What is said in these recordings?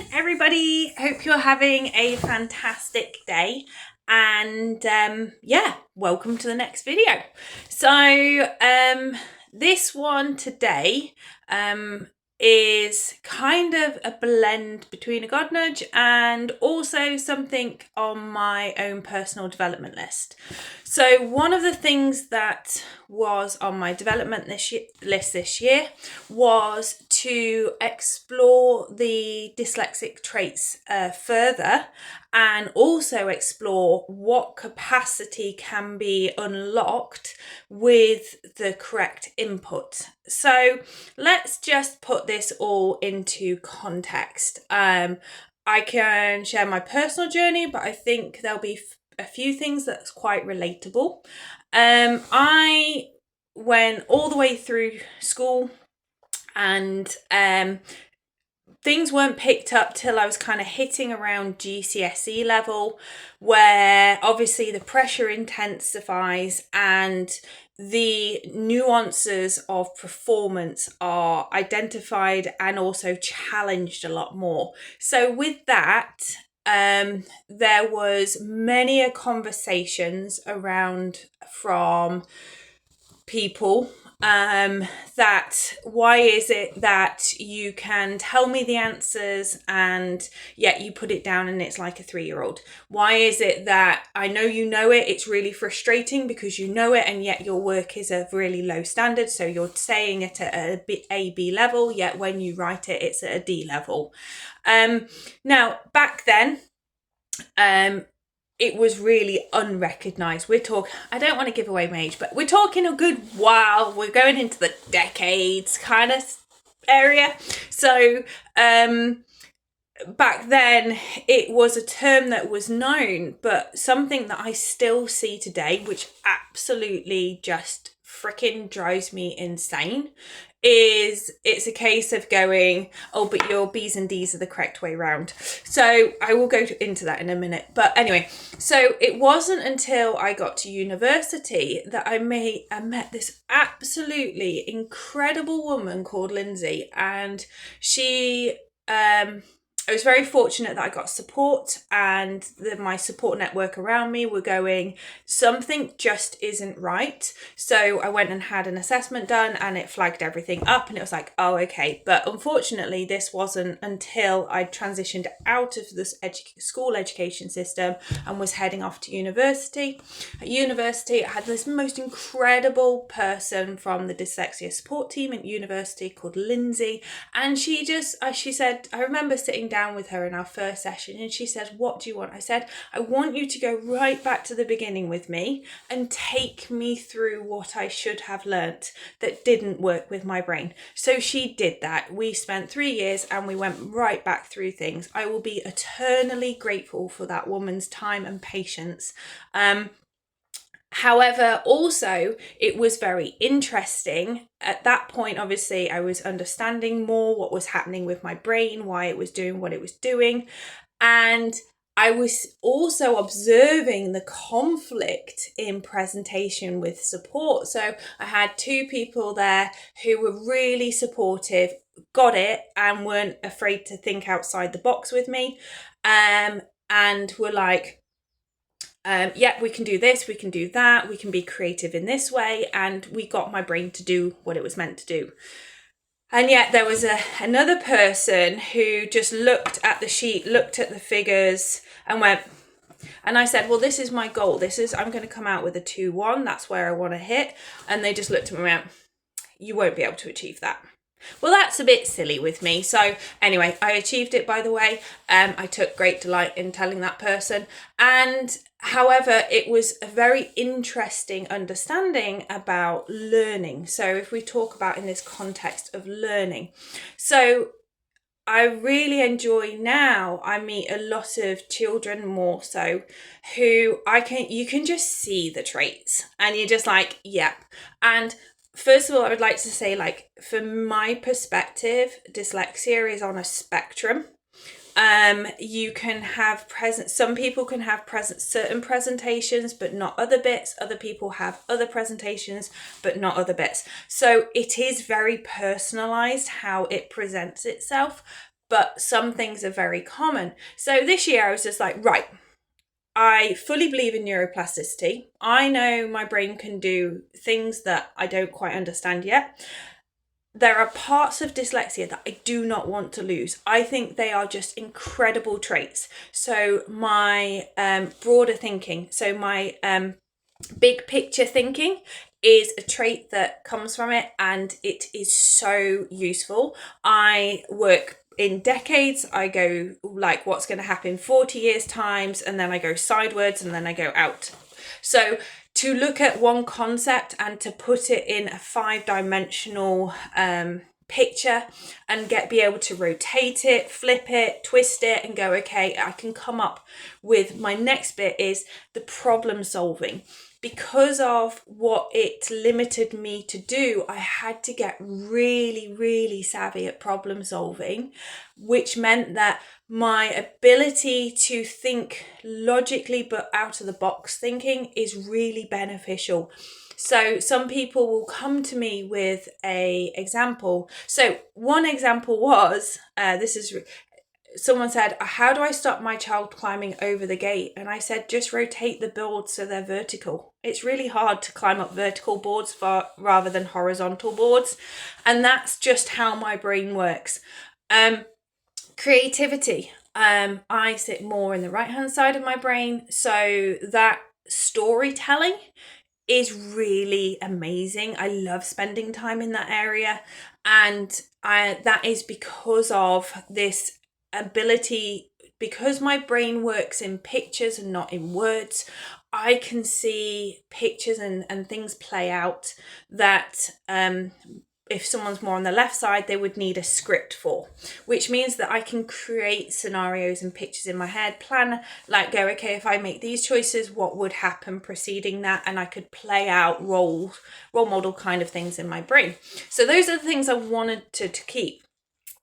morning, everybody. Hope you're having a fantastic day. And welcome to the next video. So this one today is kind of a blend between a God nudge and also something on my own personal development list. So one of the things that was on my development list this year was to explore the dyslexic traits further, and also explore what capacity can be unlocked with the correct input. So let's just put this all into context. I can share my personal journey, but I think there'll be a few things that's quite relatable. I went all the way through school, and things weren't picked up till I was kind of hitting around GCSE level, where obviously the pressure intensifies and the nuances of performance are identified and also challenged a lot more. So with that, there was many a conversations around from people that why is it that you can tell me the answers and yet you put it down and it's like a 3-year-old? Why is it that I know you know it, it's really frustrating because you know it, and yet your work is of really low standard, so you're saying it at a B level, yet when you write it, it's at a D level. Now, back then, it was really unrecognised. I don't want to give away my age, but we're talking a good while. We're going into the decades kind of area. So back then it was a term that was known, but something that I still see today, which absolutely just freaking drives me insane, is it's a case of going, oh, but your B's and D's are the correct way round. So I will go into that in a minute. But anyway, so it wasn't until I got to university that I met this absolutely incredible woman called Lindsay, and she I was very fortunate that I got support, and my support network around me were going, something just isn't right. So I went and had an assessment done, and it flagged everything up, and it was like, oh, okay. But unfortunately, this wasn't until I transitioned out of this school education system and was heading off to university. At university, I had this most incredible person from the dyslexia support team at university called Lindsay, and she said, I remember sitting down with her in our first session, and she said, what do you want? I said, I want you to go right back to the beginning with me and take me through what I should have learnt that didn't work with my brain. So she did that. We spent 3 years and we went right back through things. I will be eternally grateful for that woman's time and patience. However, also, it was very interesting. At that point, obviously, I was understanding more what was happening with my brain, why it was doing what it was doing. And I was also observing the conflict in presentation with support. So I had 2 people there who were really supportive, got it, and weren't afraid to think outside the box with me, and were like, we can do this, we can do that, we can be creative in this way, and we got my brain to do what it was meant to do. And yet there was another person who just looked at the sheet, looked at the figures and went, and I said, well, this is my goal. I'm going to come out with a 2-1. That's where I want to hit. And they just looked at me and went, you won't be able to achieve that. Well, that's a bit silly with me. So anyway, I achieved it, by the way. I took great delight in telling that person. And however, it was a very interesting understanding about learning. So if we talk about in this context of learning, so I really enjoy now, I meet a lot of children more so who you can just see the traits and you're just like, yep. And first of all, I would like to say, like, from my perspective, dyslexia is on a spectrum. You can have some people can have certain presentations, but not other bits. Other people have other presentations, but not other bits. So it is very personalized how it presents itself. but some things are very common. So this year I was just like, right, I fully believe in neuroplasticity. I know my brain can do things that I don't quite understand yet. There are parts of dyslexia that I do not want to lose. I think they are just incredible traits. So my broader thinking, so my big picture thinking is a trait that comes from it, and it is so useful. I work in decades. I go like, what's going to happen 40 years times, and then I go sideways, and then I go out. So to look at one concept and to put it in a 5-dimensional picture and be able to rotate it, flip it, twist it, and go, okay, I can come up with my next bit is the problem solving. Because of what it limited me to do, I had to get really, really savvy at problem solving, which meant that my ability to think logically but out of the box thinking is really beneficial. So some people will come to me with a example. So one example was, someone said, how do I stop my child climbing over the gate? And I said, just rotate the boards so they're vertical. It's really hard to climb up vertical boards rather than horizontal boards. And that's just how my brain works. Creativity. I sit more in the right-hand side of my brain. So that storytelling is really amazing. I love spending time in that area. And that is because of this ability, because my brain works in pictures and not in words. I can see pictures and things play out that if someone's more on the left side, they would need a script for, which means that I can create scenarios and pictures in my head, plan, like go, okay, if I make these choices, what would happen preceding that? And I could play out role model kind of things in my brain. So those are the things I wanted to keep.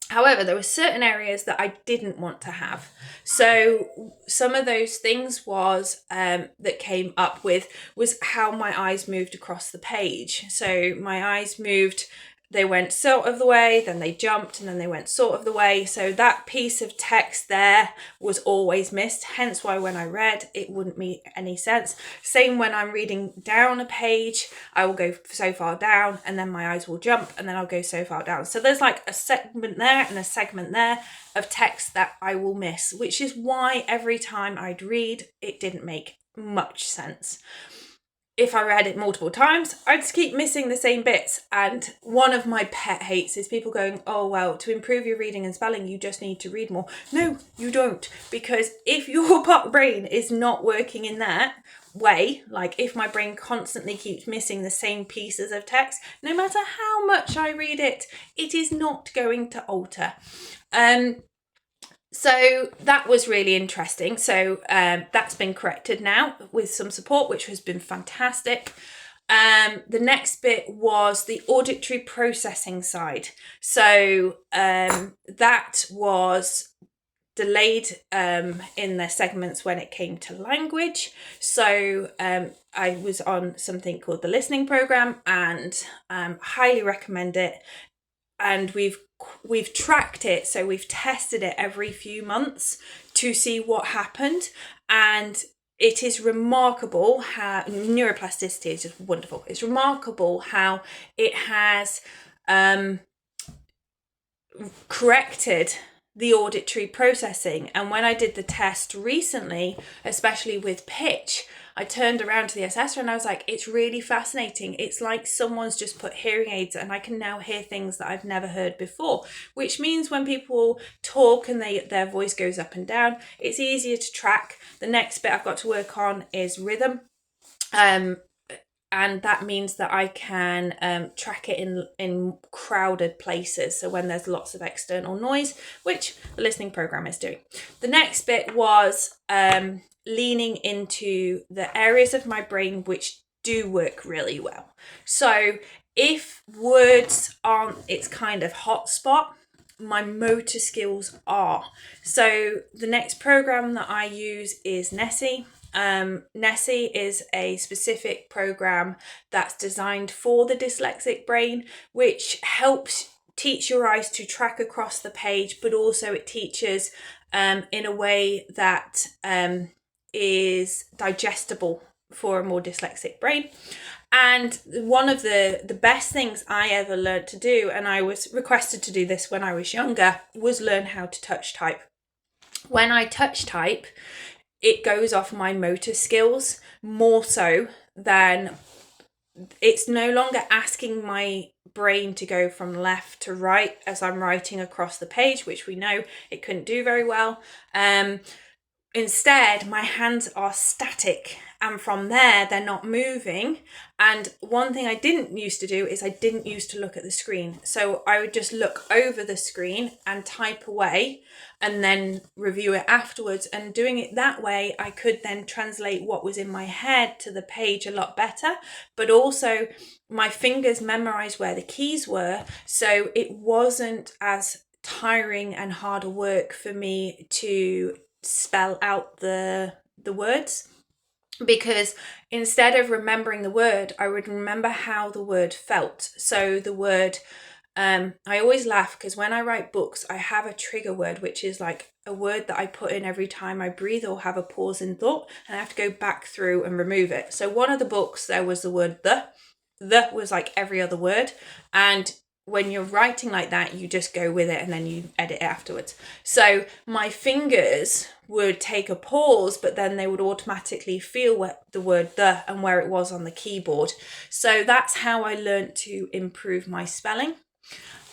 However, there were certain areas that I didn't want to have. So some of those things that came up with was how my eyes moved across the page. So my eyes moved, they went sort of the way, then they jumped, and then they went sort of the way. So that piece of text there was always missed, hence why when I read, it wouldn't make any sense. Same when I'm reading down a page, I will go so far down, and then my eyes will jump, and then I'll go so far down. So there's like a segment there and a segment there of text that I will miss, which is why every time I'd read, it didn't make much sense. If I read it multiple times, I'd just keep missing the same bits. And one of my pet hates is people going, oh, well, to improve your reading and spelling, you just need to read more. No, you don't. Because if your brain is not working in that way, like if my brain constantly keeps missing the same pieces of text, no matter how much I read it, it is not going to alter. So that was really interesting. So that's been corrected now with some support, which has been fantastic. The next bit was the auditory processing side. So that was delayed in the segments when it came to language. So I was on something called the listening program, and highly recommend it. And we've tracked it, so we've tested it every few months to see what happened, and it is remarkable how neuroplasticity is just wonderful. It's remarkable how it has corrected the auditory processing. And when I did the test recently, especially with pitch, I turned around to the assessor and I was like, it's really fascinating. It's like someone's just put hearing aids and I can now hear things that I've never heard before, which means when people talk and their voice goes up and down, it's easier to track. The next bit I've got to work on is rhythm. And that means that I can track it in crowded places. So when there's lots of external noise, which the listening program is doing. The next bit was leaning into the areas of my brain which do work really well. So if words aren't its kind of hotspot, my motor skills are. So the next program that I use is Nessie. Nessie is a specific program that's designed for the dyslexic brain, which helps teach your eyes to track across the page, but also it teaches in a way that is digestible for a more dyslexic brain. And one of the best things I ever learned to do, and I was requested to do this when I was younger, was learn how to touch type. When I touch type, it goes off my motor skills more so than, it's no longer asking my brain to go from left to right as I'm writing across the page, which we know it couldn't do very well. Instead, my hands are static, and from there they're not moving. And one thing I didn't used to do is I didn't used to look at the screen. So I would just look over the screen and type away and then review it afterwards. And doing it that way, I could then translate what was in my head to the page a lot better. But also my fingers memorized where the keys were, so it wasn't as tiring and harder work for me to spell out the words, because instead of remembering the word, I would remember how the word felt. So the word, I always laugh because when I write books, I have a trigger word, which is like a word that I put in every time I breathe or have a pause in thought, and I have to go back through and remove it. So one of the books, there was the word the was like every other word, and when you're writing like that, you just go with it and then you edit it afterwards. So my fingers would take a pause, but then they would automatically feel what the word the and where it was on the keyboard. So that's how I learned to improve my spelling.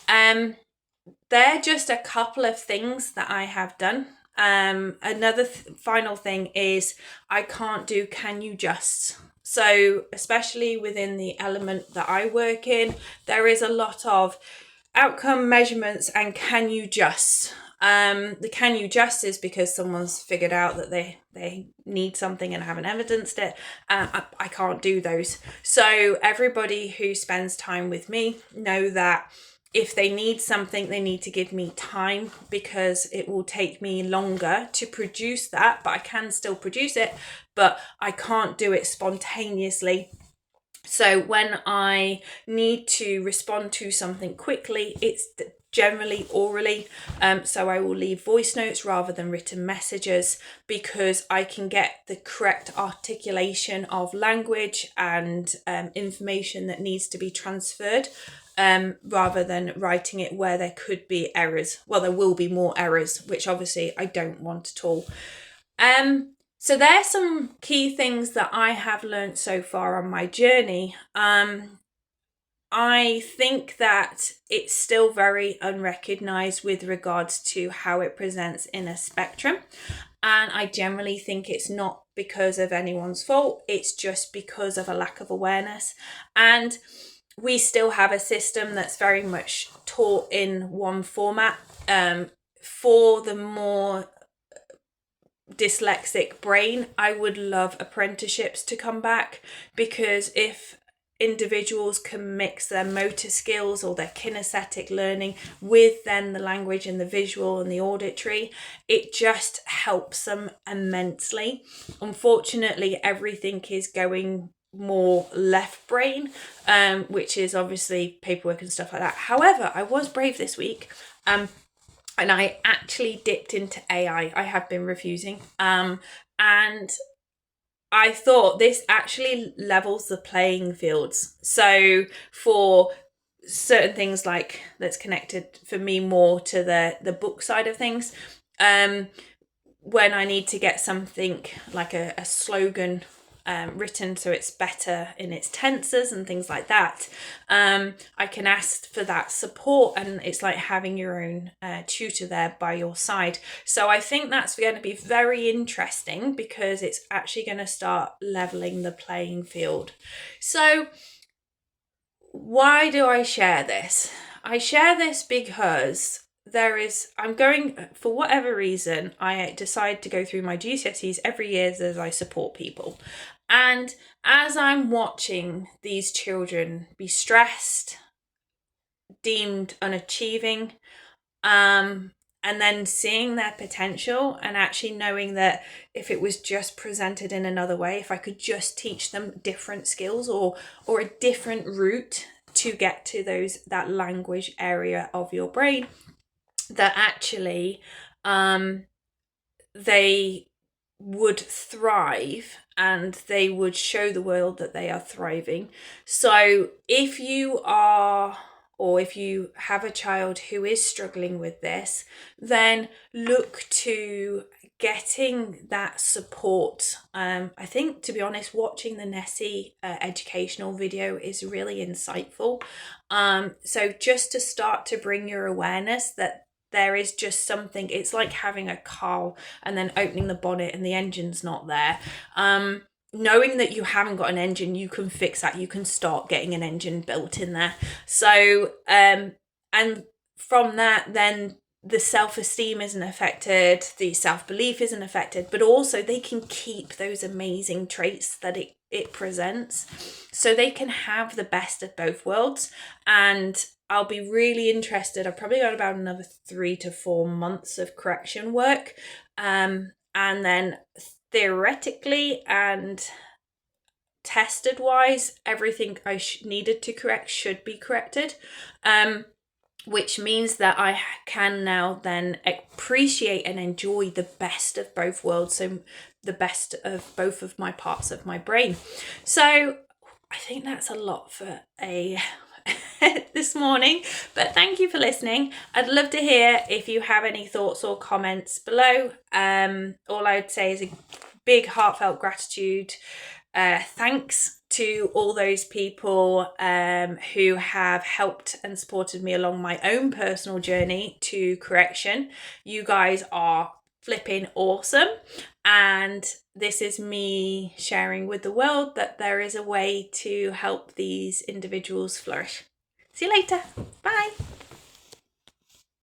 They're just a couple of things that I have done. Another final thing is I can't do can you just. So especially within the element that I work in, there is a lot of outcome measurements and can you just. The can you just is because someone's figured out that they need something and haven't evidenced it. I can't do those. So everybody who spends time with me know that if they need something, they need to give me time, because it will take me longer to produce that, but I can still produce it, but I can't do it spontaneously. So when I need to respond to something quickly, it's generally orally. So I will leave voice notes rather than written messages, because I can get the correct articulation of language and information that needs to be transferred, rather than writing it where there could be errors. Well, there will be more errors, which obviously I don't want at all. So there's some key things that I have learned so far on my journey. I think that it's still very unrecognised with regards to how it presents in a spectrum. And I generally think it's not because of anyone's fault. It's just because of a lack of awareness. And we still have a system that's very much taught in one format. For the more dyslexic brain, I would love apprenticeships to come back, because if individuals can mix their motor skills or their kinesthetic learning with then the language and the visual and the auditory, it just helps them immensely. Unfortunately, everything is going more left brain, which is obviously paperwork and stuff like that. However, I was brave this week, and I actually dipped into AI. I have been refusing, and I thought this actually levels the playing fields. So for certain things, like that's connected for me more to the book side of things, when I need to get something like a slogan written so it's better in its tenses and things like that, I can ask for that support, and it's like having your own tutor there by your side. So I think that's going to be very interesting, because it's actually going to start leveling the playing field. So why do I share this? I share this because I'm going, for whatever reason, I decide to go through my GCSEs every year as I support people. And as I'm watching these children be stressed, deemed unachieving, and then seeing their potential, and actually knowing that if it was just presented in another way, if I could just teach them different skills or a different route to get to that language area of your brain, that actually they would thrive and they would show the world that they are thriving. So if you are, or if you have a child who is struggling with this, then look to getting that support. I think, to be honest, watching the Nessie educational video is really insightful. So just to start to bring your awareness that there is just something, it's like having a car and then opening the bonnet and the engine's not there. Knowing that you haven't got an engine, you can fix that. You can start getting an engine built in there. So, and from that, then the self-esteem isn't affected, the self-belief isn't affected, but also they can keep those amazing traits that it presents. So they can have the best of both worlds. And I'll be really interested. I've probably got about another 3 to 4 months of correction work. And then theoretically and tested wise, everything I needed to correct should be corrected. Which means that I can now then appreciate and enjoy the best of both worlds. So the best of both of my parts of my brain. So I think that's a lot for this morning, but thank you for listening. I'd love to hear if you have any thoughts or comments below. All I would say is a big heartfelt gratitude. Thanks to all those people who have helped and supported me along my own personal journey to correction. You guys are flipping awesome, and this is me sharing with the world that there is a way to help these individuals flourish. See you later. Bye.